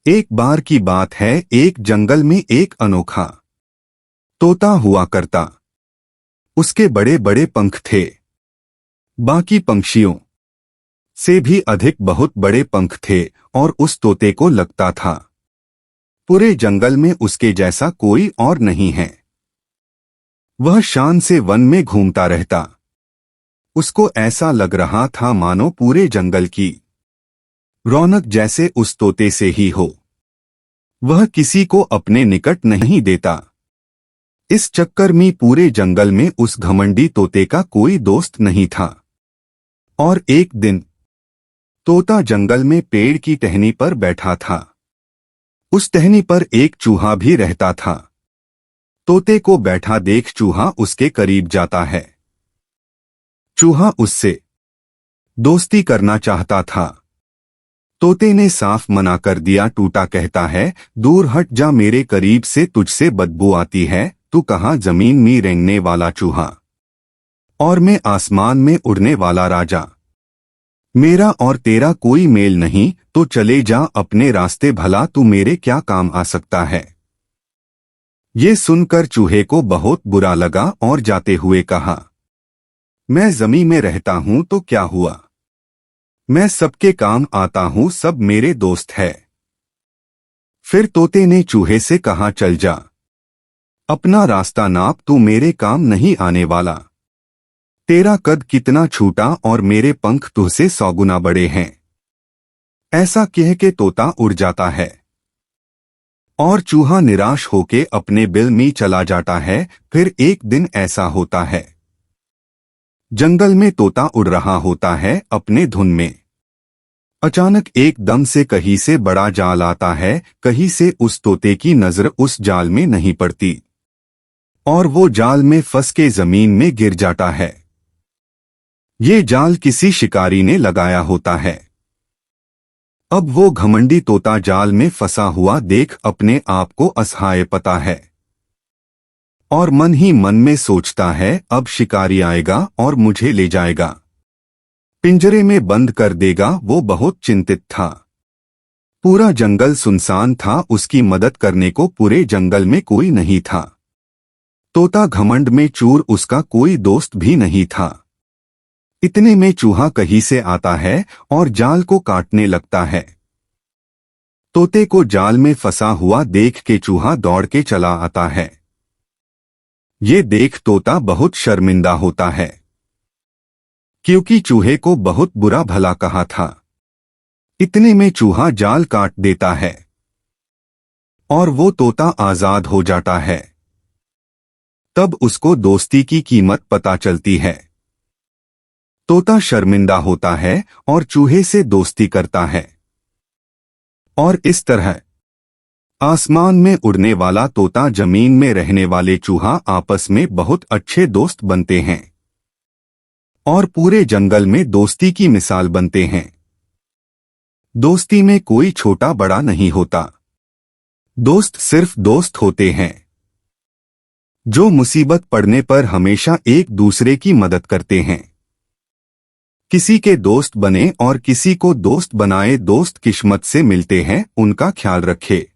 एक बार की बात है, एक जंगल में एक अनोखा तोता हुआ करता। उसके बड़े बड़े पंख थे। बाकी पंछियों से भी अधिक बहुत बड़े पंख थे और उस तोते को लगता था पूरे जंगल में उसके जैसा कोई और नहीं है। वह शान से वन में घूमता रहता। उसको ऐसा लग रहा था मानो पूरे जंगल की रौनक जैसे उस तोते से ही हो। वह किसी को अपने निकट नहीं देता। इस चक्कर में पूरे जंगल में उस घमंडी तोते का कोई दोस्त नहीं था। और एक दिन तोता जंगल में पेड़ की टहनी पर बैठा था। उस टहनी पर एक चूहा भी रहता था। तोते को बैठा देख चूहा उसके करीब जाता है। चूहा उससे दोस्ती करना चाहता था। तोते ने साफ मना कर दिया। टूटा कहता है, दूर हट जा, मेरे करीब से तुझसे बदबू आती है। तू कहाँ जमीन में रेंगने वाला चूहा और मैं आसमान में उड़ने वाला राजा। मेरा और तेरा कोई मेल नहीं, तो चले जा अपने रास्ते, भला तू मेरे क्या काम आ सकता है। ये सुनकर चूहे को बहुत बुरा लगा और जाते हुए कहा, मैं जमीन में रहता हूं तो क्या हुआ, मैं सबके काम आता हूं, सब मेरे दोस्त है। फिर तोते ने चूहे से कहा, चल जा, अपना रास्ता नाप, तू मेरे काम नहीं आने वाला। तेरा कद कितना छोटा और मेरे पंख तुझसे 100 गुना बड़े हैं। ऐसा कह के तोता उड़ जाता है और चूहा निराश होके अपने बिल में चला जाता है। फिर एक दिन ऐसा होता है, जंगल में तोता उड़ रहा होता है अपने धुन में। अचानक एकदम से कहीं से बड़ा जाल आता है। कहीं से उस तोते की नजर उस जाल में नहीं पड़ती और वो जाल में फंस के जमीन में गिर जाता है। ये जाल किसी शिकारी ने लगाया होता है। अब वो घमंडी तोता जाल में फंसा हुआ देख अपने आप को असहाय पाता है और मन ही मन में सोचता है, अब शिकारी आएगा और मुझे ले जाएगा, पिंजरे में बंद कर देगा। वो बहुत चिंतित था। पूरा जंगल सुनसान था, उसकी मदद करने को पूरे जंगल में कोई नहीं था। तोता घमंड में चूर, उसका कोई दोस्त भी नहीं था। इतने में चूहा कहीं से आता है और जाल को काटने लगता है। तोते को जाल में फंसा हुआ देख के चूहा दौड़ के चला आता है। ये देख तोता बहुत शर्मिंदा होता है, क्योंकि चूहे को बहुत बुरा भला कहा था। इतने में चूहा जाल काट देता है और वो तोता आजाद हो जाता है। तब उसको दोस्ती की कीमत पता चलती है। तोता शर्मिंदा होता है और चूहे से दोस्ती करता है और इस तरह आसमान में उड़ने वाला तोता, जमीन में रहने वाले चूहा आपस में बहुत अच्छे दोस्त बनते हैं और पूरे जंगल में दोस्ती की मिसाल बनते हैं। दोस्ती में कोई छोटा बड़ा नहीं होता। दोस्त सिर्फ दोस्त होते हैं जो मुसीबत पड़ने पर हमेशा एक दूसरे की मदद करते हैं। किसी के दोस्त बने और किसी को दोस्त बनाए। दोस्त किस्मत से मिलते हैं, उनका ख्याल रखे।